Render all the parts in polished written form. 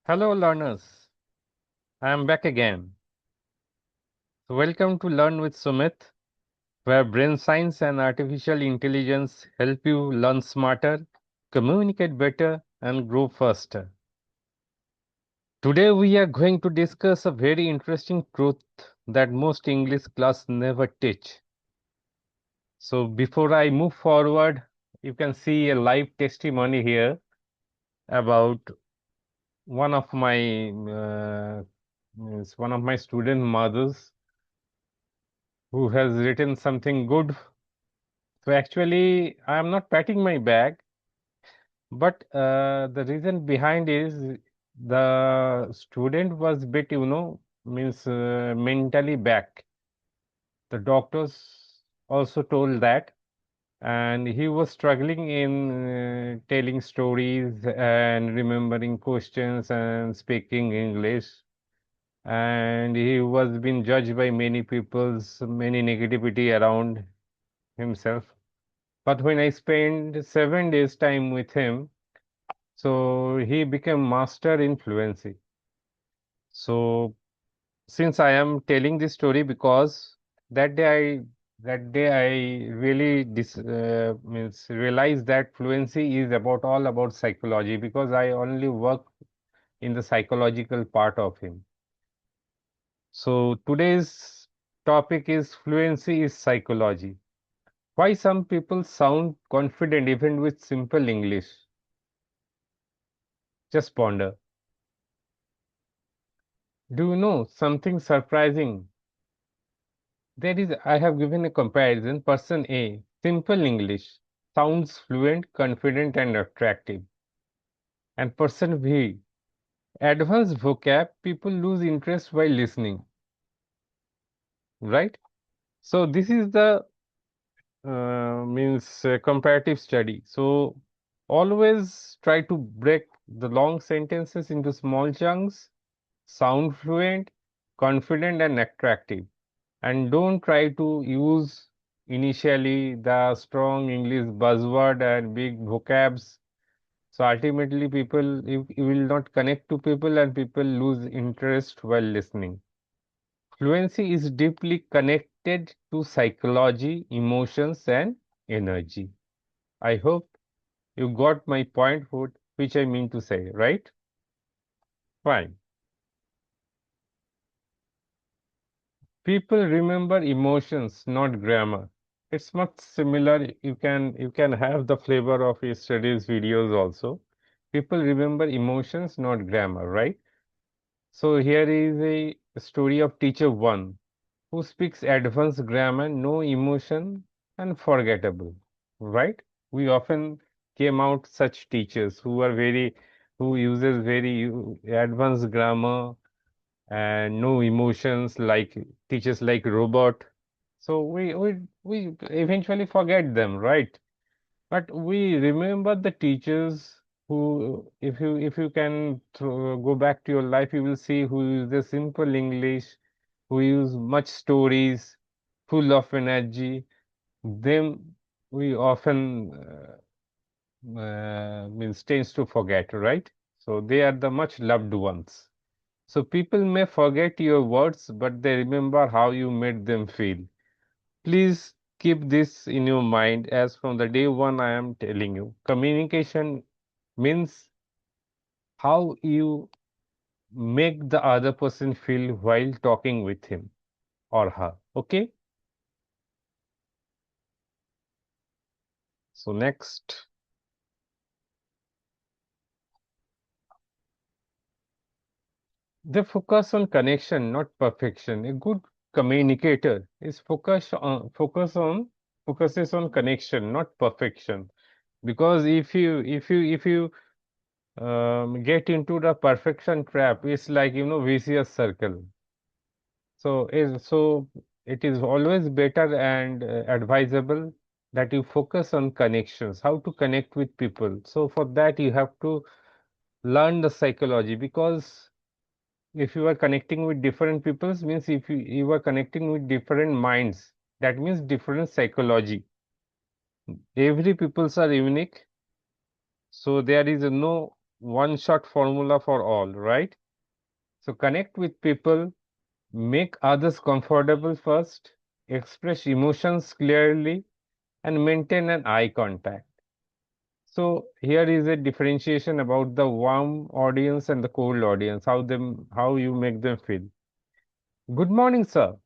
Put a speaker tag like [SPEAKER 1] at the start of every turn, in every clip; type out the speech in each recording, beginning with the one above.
[SPEAKER 1] Hello, learners. I am back again. Welcome to Learn with Sumit, where brain science and artificial intelligence help you learn smarter, communicate better, and grow faster. Today, we are going to discuss a very interesting truth that most English class never teach. So, before I move forward, you can see a live testimony here about one of my student mothers who has written something good. So actually, I am not patting my back, but the reason behind is the student was bit, means mentally back. The doctors also told that, and he was struggling in telling stories and remembering questions and speaking English. And he was being judged by many people's many negativity around himself. But when I spent 7 days time with him, so he became master in fluency. So since I am telling this story because that day I that day I really means realized that fluency is all about psychology because I only work in the psychological part of him. So today's topic is fluency is psychology. Why some people sound confident even with simple English? Just ponder. Do you know something surprising? I have given a comparison. Person A, simple English, sounds fluent, confident, and attractive. And person B, advanced vocab, people lose interest while listening, right? So this is the means comparative study. So always try to break the long sentences into small chunks, sound fluent, confident, and attractive. And don't try to use initially the strong English buzzword and big vocabs. So ultimately, you will not connect to people and people lose interest while listening. Fluency is deeply connected to psychology, emotions, and energy. I hope you got my point, which I mean to say, right? Fine. People remember emotions, not grammar. It's much similar. You can have the flavor of yesterday's videos also. People remember emotions, not grammar, right? So here is a story of teacher one who speaks advanced grammar, no emotion, and forgettable, right? We often came out such teachers who uses advanced grammar and no emotions like teachers like robot. So we eventually forget them, right? But we remember the teachers who, if you can go back to your life, you will see who use the simple English, who use much stories, full of energy. Them we often means tends to forget, right? So they are the much loved ones. So people may forget your words, but they remember how you made them feel. Please keep this in your mind as from the day one I am telling you. Communication means how you make the other person feel while talking with him or her. Okay? So next, they focus on connection, not perfection. A good communicator is focuses on connection, not perfection. Because if you get into the perfection trap, it's like vicious circle. So it is always better and advisable that you focus on connections, how to connect with people. So for that you have to learn the psychology, because if you are connecting with different peoples means if you are connecting with different minds, that means different psychology. Every peoples are unique. So there is no one shot formula for all, right? So connect with people, make others comfortable first, express emotions clearly, and maintain an eye contact. So here is a differentiation about the warm audience and the cold audience, how you make them feel. Good morning, sir.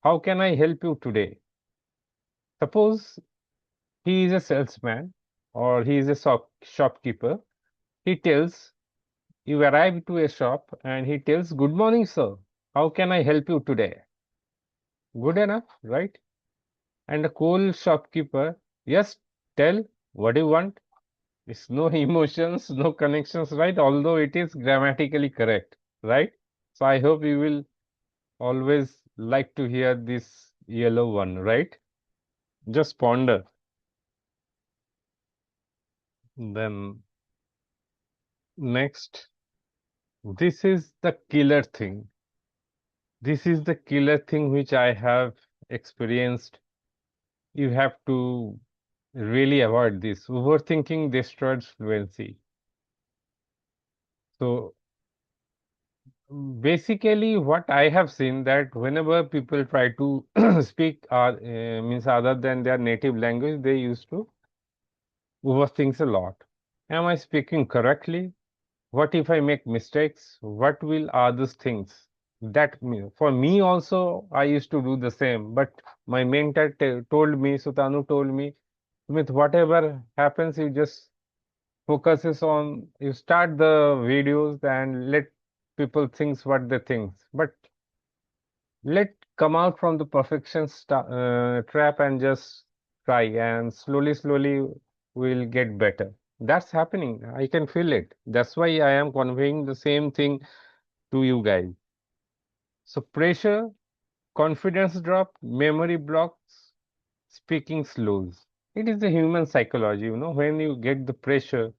[SPEAKER 1] How can I help you today? Suppose he is a salesman or he is a shopkeeper. He tells you arrive to a shop and he tells, Good morning, sir. How can I help you today? Good enough, right? And the cold shopkeeper, yes, tell what do you want? It's no emotions, no connections, right? Although it is grammatically correct, right? So I hope you will always like to hear this yellow one, right? Just ponder. Then next, this is the killer thing. This is the killer thing which I have experienced. You have to really avoid this. Overthinking destroys fluency. So basically, what I have seen that whenever people try to speak means other than their native language, they used to overthink a lot. Am I speaking correctly? What if I make mistakes? What will others think? For me also, I used to do the same. But my mentor told me, Sutanu told me, with whatever happens, you just focuses on you start the videos and let people think what they think. But let come out from the perfection trap and just try and slowly we'll get better. That's happening. I can feel it. That's why I am conveying the same thing to you guys. So pressure, confidence drop, memory blocks, speaking slows. It is the human psychology, when you get the pressure,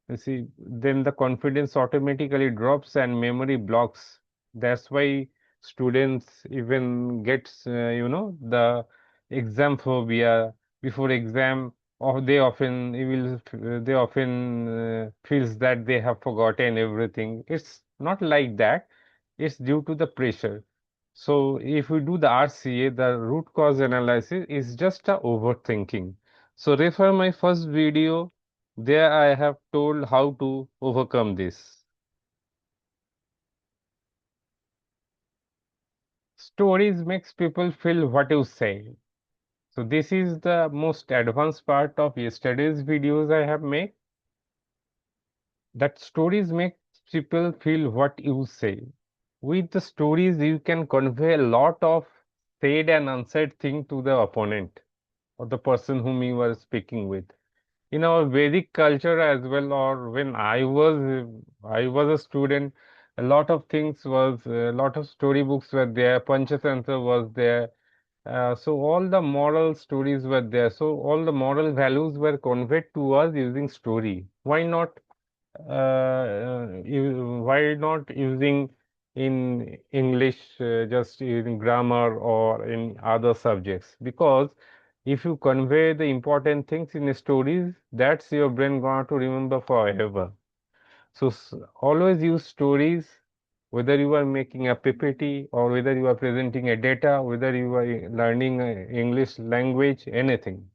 [SPEAKER 1] you see, then the confidence automatically drops and memory blocks. That's why students even gets, the exam phobia before exam, or they often feels that they have forgotten everything. It's not like that. It's due to the pressure. So if we do the RCA, the root cause analysis is just a overthinking. So refer my first video. There I have told how to overcome this. Stories makes people feel what you say. So this is the most advanced part of yesterday's videos I have made. That stories make people feel what you say. With the stories, you can convey a lot of said and unsaid thing to the opponent or the person whom you are speaking with. In our Vedic culture as well, or when I was a student, a lot of things was a lot of storybooks were there. Panchatantra was there. So all the moral stories were there. So all the moral values were conveyed to us using story. Why not using in English, just in grammar or in other subjects? Because if you convey the important things in stories, that's your brain going to remember forever. So always use stories, whether you are making a PPT or whether you are presenting a data, whether you are learning English language, anything.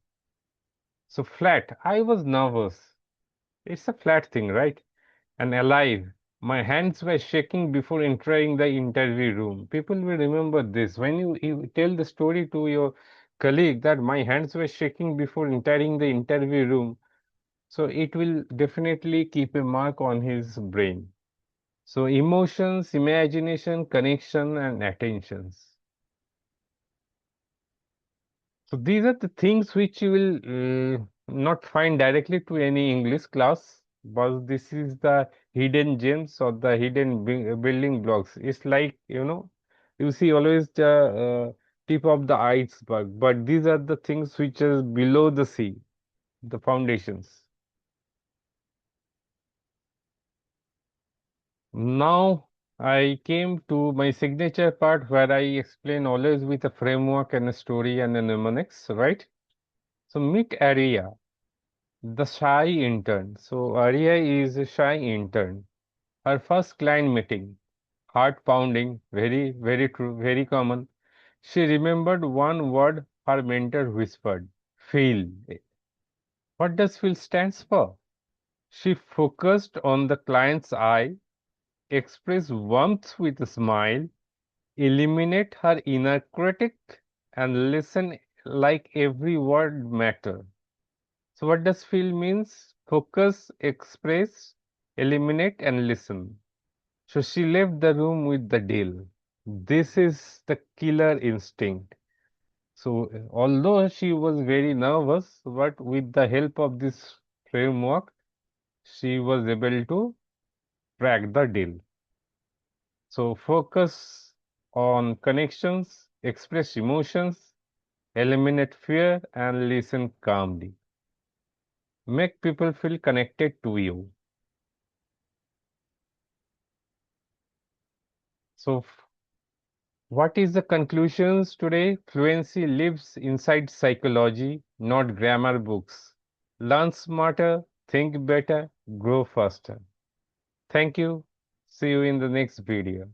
[SPEAKER 1] So flat, I was nervous. It's a flat thing, right? And alive. My hands were shaking before entering the interview room. People will remember this. When you tell the story to your colleague that my hands were shaking before entering the interview room, so it will definitely keep a mark on his brain. So emotions, imagination, connection, and attentions. So these are the things which you will not find directly to any English class, but this is the hidden gems or the hidden building blocks. It's like, you see always the tip of the iceberg, but these are the things which are below the sea, the foundations. Now I came to my signature part where I explain always with a framework and a story and a mnemonics, right? So mid area. The shy intern. So Arya is a shy intern. Her first client meeting, heart pounding, very true, very common. She remembered one word her mentor whispered, feel. What does feel stands for? She focused on the client's eye, expressed warmth with a smile, eliminate her inner critic, and listen like every word mattered. So what does feel means? Focus, express, eliminate, and listen. So she left the room with the deal. This is the killer instinct. So although she was very nervous, but with the help of this framework, she was able to crack the deal. So focus on connections, express emotions, eliminate fear, and listen calmly. Make people feel connected to you. So what is the conclusions today? Fluency lives inside psychology, not grammar books. Learn smarter, think better, grow faster. Thank you. See you in the next video.